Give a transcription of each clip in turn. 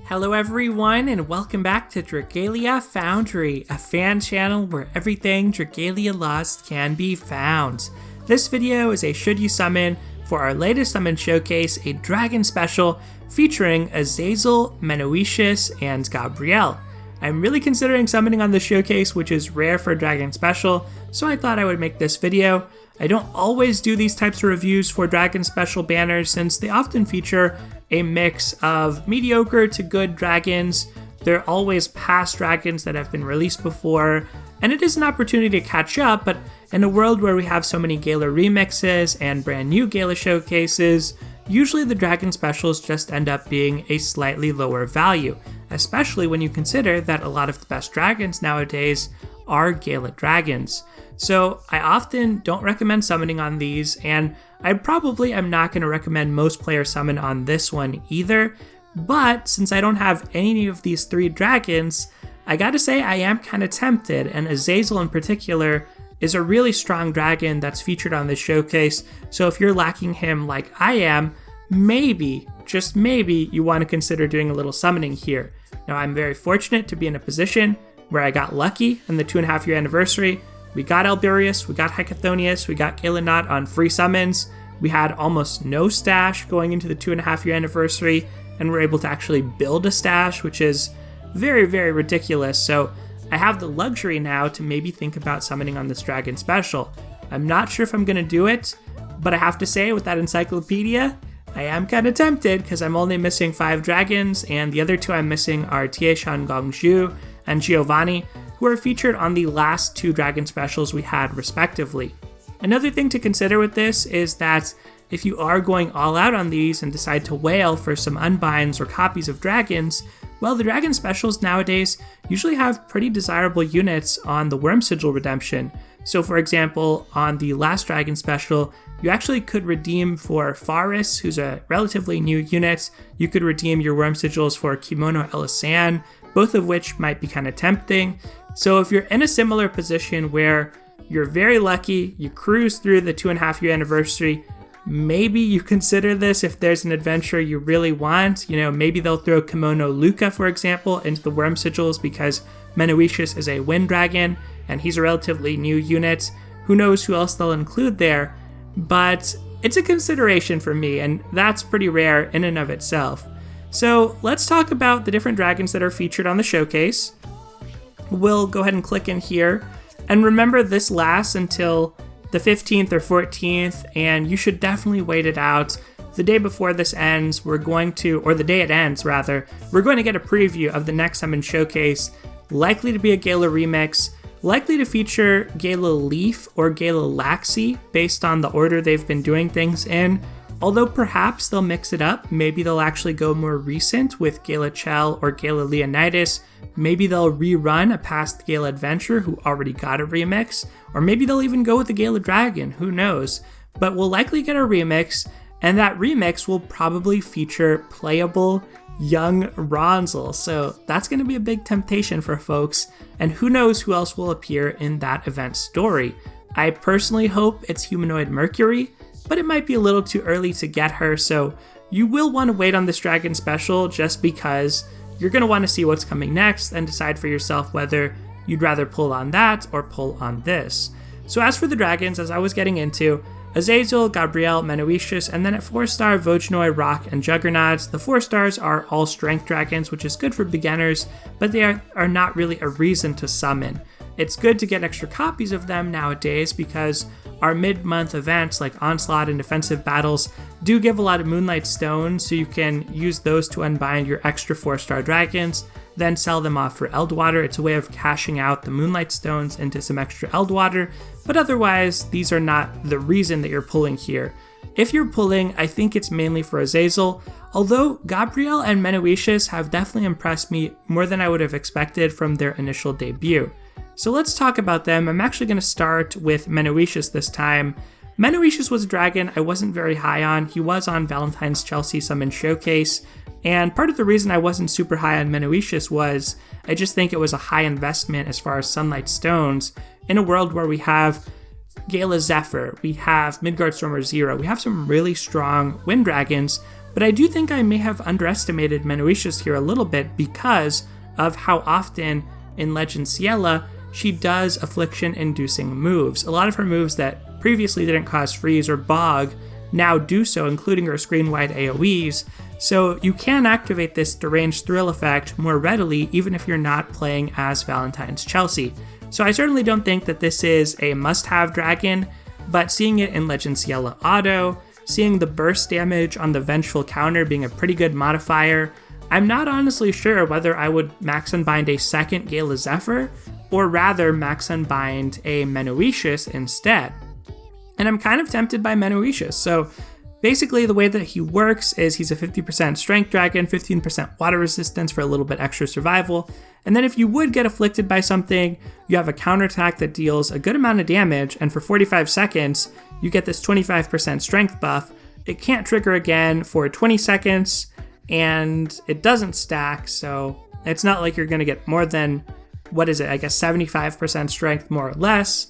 Hello everyone, and welcome back to Dragalia Foundry, a fan channel where everything Dragalia Lost can be found. This video is a Should You Summon for our latest summon showcase, a dragon special featuring Azazel, Menoetius, and Gabriel. I'm really considering summoning on this showcase, which is rare for a dragon special, so I thought I would make this video. I don't always do these types of reviews for dragon special banners since they often feature a mix of mediocre to good dragons. They're always past dragons that have been released before, and it is an opportunity to catch up, but in a world where we have so many Gala remixes and brand new Gala showcases, usually the dragon specials just end up being a slightly lower value, especially when you consider that a lot of the best dragons nowadays are Gala dragons. So I often don't recommend summoning on these, and I probably am not going to recommend most players summon on this one either, but since I don't have any of these three dragons, I gotta say I am kind of tempted, and Azazel in particular is a really strong dragon that's featured on this showcase, so if you're lacking him like I am, maybe, just maybe, you want to consider doing a little summoning here. Now I'm very fortunate to be in a position where I got lucky in the 2.5 year anniversary. We got Alberius, we got Hecathonius, we got Galenot on free summons. We had almost no stash going into the 2.5 year anniversary, and we're able to actually build a stash, which is very, very ridiculous. So I have the luxury now to maybe think about summoning on this dragon special. I'm not sure if I'm going to do it, but I have to say with that encyclopedia, I am kind of tempted because I'm only missing 5 dragons, and the other 2 I'm missing are Tieshan Gongzhu and Giovanni, who are featured on the last 2 dragon specials we had respectively. Another thing to consider with this is that if you are going all out on these and decide to whale for some unbinds or copies of dragons, well, the dragon specials nowadays usually have pretty desirable units on the Worm Sigil redemption. So for example, on the last dragon special, you actually could redeem for Faris, who's a relatively new unit. You could redeem your Worm Sigils for Kimono Elisan, both of which might be kind of tempting. So if you're in a similar position where you're very lucky, you cruise through the 2.5 year anniversary, maybe you consider this if there's an adventure you really want. You know, maybe they'll throw Kimono Luca, for example, into the Worm Sigils because Menoetius is a wind dragon and he's a relatively new unit. Who knows who else they'll include there, but it's a consideration for me, and that's pretty rare in and of itself. So let's talk about the different dragons that are featured on the showcase. We'll go ahead and click in here, and remember this lasts until the 15th or 14th, and you should definitely wait it out. The day before this ends, or the day it ends rather, we're going to get a preview of the next summon showcase, likely to be a Gala remix, likely to feature Gala Leaf or Gala Laxi based on the order they've been doing things in. Although perhaps they'll mix it up, maybe they'll actually go more recent with Gala Chell or Gala Leonidas. Maybe they'll rerun a past Gala Adventure who already got a remix, or maybe they'll even go with the Gala Dragon, who knows. But we'll likely get a remix, and that remix will probably feature playable young Ronzel, so that's going to be a big temptation for folks, and who knows who else will appear in that event story. I personally hope it's Humanoid Mercury, but it might be a little too early to get her, so you will want to wait on this dragon special just because you're going to want to see what's coming next and decide for yourself whether you'd rather pull on that or pull on this. So as for the dragons, as I was getting into, Azazel, Gabriel, Menoetius, and then at 4-star, Vojnoi, Rock, and Juggernaut. The 4-stars are all strength dragons, which is good for beginners, but they are not really a reason to summon. It's good to get extra copies of them nowadays because our mid-month events like Onslaught and Defensive Battles do give a lot of Moonlight Stones, so you can use those to unbind your extra 4-star dragons, then sell them off for Eldwater. It's a way of cashing out the Moonlight Stones into some extra Eldwater, but otherwise, these are not the reason that you're pulling here. If you're pulling, I think it's mainly for Azazel, although Gabriel and Menoetius have definitely impressed me more than I would have expected from their initial debut. So let's talk about them. I'm actually going to start with Menoetius this time. Menoetius was a dragon I wasn't very high on. He was on Valentine's Chelsea Summon Showcase, and part of the reason I wasn't super high on Menoetius was I just think it was a high investment as far as Sunlight Stones in a world where we have Gala Zephyr, we have Midgard Stormer Zero, we have some really strong wind dragons, but I do think I may have underestimated Menoetius here a little bit because of how often in Legend Ciela she does affliction-inducing moves. A lot of her moves that previously didn't cause freeze or bog now do so, including her screen-wide AoEs, so you can activate this deranged thrill effect more readily even if you're not playing as Valentine's Chelsea. So I certainly don't think that this is a must-have dragon, but seeing it in Legend Ciela Auto, seeing the burst damage on the Vengeful counter being a pretty good modifier, I'm not honestly sure whether I would max unbind a second Gala Zephyr, or rather max unbind a Menoetius instead. And I'm kind of tempted by Menoetius. So basically the way that he works is he's a 50% strength dragon, 15% water resistance for a little bit extra survival, and then if you would get afflicted by something, you have a counterattack that deals a good amount of damage, and for 45 seconds, you get this 25% strength buff. It can't trigger again for 20 seconds, and it doesn't stack, so it's not like you're going to get more than, 75% strength more or less,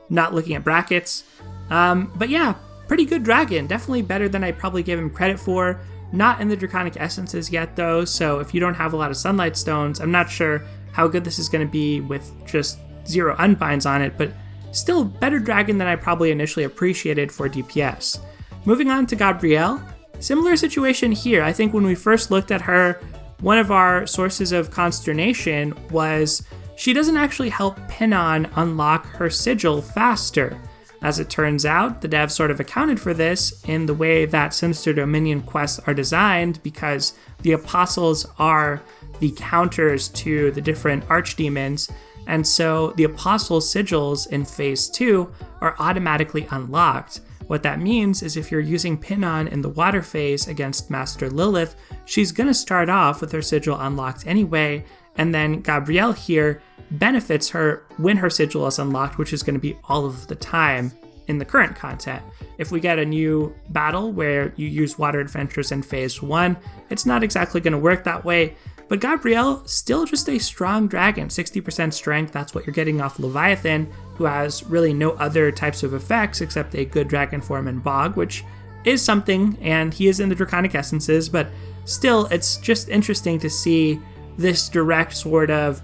not looking at brackets. But yeah, pretty good dragon, definitely better than I probably gave him credit for. Not in the Draconic Essences yet though, so if you don't have a lot of Sunlight Stones, I'm not sure how good this is going to be with just 0 unbinds on it, but still better dragon than I probably initially appreciated for DPS. Moving on to Gabriel, similar situation here. I think when we first looked at her, one of our sources of consternation was she doesn't actually help Pinon unlock her sigil faster. As it turns out, the devs sort of accounted for this in the way that Sinister Dominion quests are designed, because the apostles are the counters to the different archdemons, and so the apostles' sigils in phase 2 are automatically unlocked. What that means is if you're using Pinon in the water phase against Master Lilith, she's going to start off with her sigil unlocked anyway, and then Gabriel here benefits her when her sigil is unlocked, which is going to be all of the time in the current content. If we get a new battle where you use Water Adventures in phase 1, it's not exactly going to work that way, but Gabriel, still just a strong dragon, 60% strength, that's what you're getting off Leviathan, who has really no other types of effects except a good dragon form and bog, which is something, and he is in the Draconic Essences, but still, it's just interesting to see this direct sort of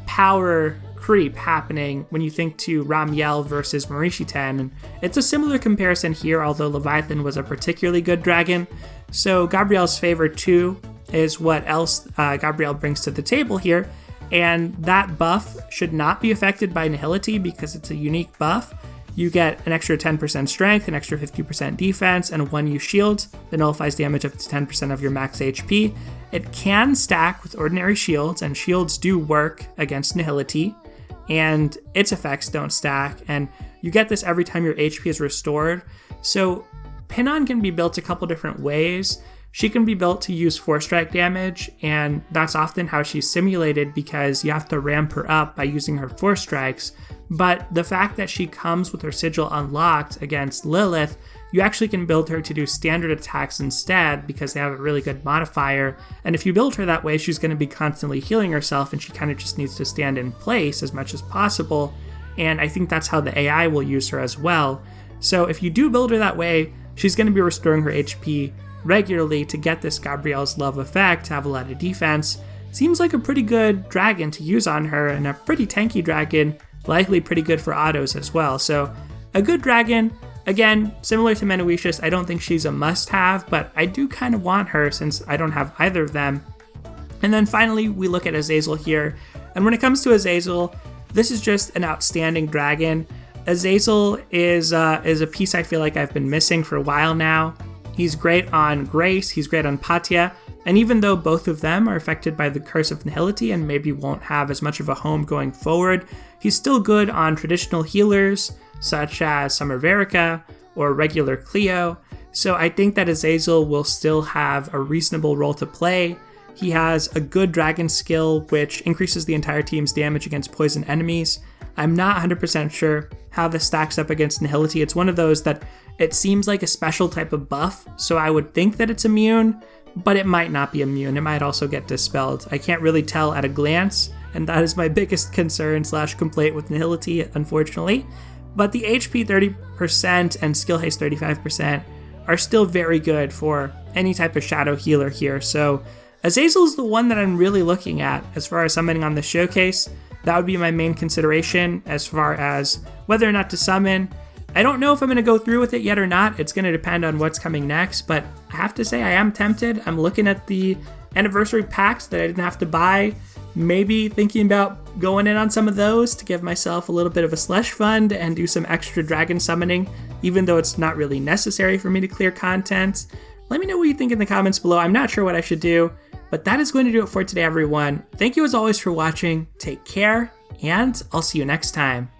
power creep happening when you think to Ramiel versus Marishiten, and it's a similar comparison here, although Leviathan was a particularly good dragon. So Gabriel's favor too is what else Gabriel brings to the table here, and that buff should not be affected by Nihility because it's a unique buff. You get an extra 10% strength, an extra 50% defense, and a 1U shield that nullifies damage up to 10% of your max HP. It can stack with ordinary shields, and shields do work against Nihility, and its effects don't stack, and you get this every time your HP is restored. So Pinon can be built a couple different ways. She can be built to use 4-strike damage, and that's often how she's simulated because you have to ramp her up by using her 4 strikes. But the fact that she comes with her sigil unlocked against Lilith, you actually can build her to do standard attacks instead because they have a really good modifier. And if you build her that way, she's going to be constantly healing herself, and she kind of just needs to stand in place as much as possible. And I think that's how the AI will use her as well. So if you do build her that way, she's going to be restoring her HP regularly to get this Gabriel's Love effect, to have a lot of defense. Seems like a pretty good dragon to use on her, and a pretty tanky dragon, likely pretty good for autos as well. So a good dragon. Again, similar to Menoetius, I don't think she's a must-have, but I do kind of want her since I don't have either of them. And then finally, we look at Azazel here. And when it comes to Azazel, this is just an outstanding dragon. Azazel is a piece I feel like I've been missing for a while now. He's great on Grace, he's great on Patya, and even though both of them are affected by the Curse of Nihility and maybe won't have as much of a home going forward, he's still good on traditional healers, such as Summer Verica or regular Cleo, so I think that Azazel will still have a reasonable role to play. He has a good dragon skill, which increases the entire team's damage against poison enemies. I'm not 100% sure how this stacks up against Nihility. It's one of those that it seems like a special type of buff, so I would think that it's immune, but it might not be immune. It might also get dispelled. I can't really tell at a glance, and that is my biggest concern / complaint with Nihility, unfortunately. But the HP 30% and skill haste 35% are still very good for any type of shadow healer here. So Azazel is the one that I'm really looking at as far as summoning on the showcase. That would be my main consideration as far as whether or not to summon. I don't know if I'm going to go through with it yet or not. It's going to depend on what's coming next, but I have to say I am tempted. I'm looking at the anniversary packs that I didn't have to buy, maybe thinking about going in on some of those to give myself a little bit of a slush fund and do some extra dragon summoning, even though it's not really necessary for me to clear content. Let me know what you think in the comments below. I'm not sure what I should do, but that is going to do it for today, everyone. Thank you as always for watching. Take care, and I'll see you next time.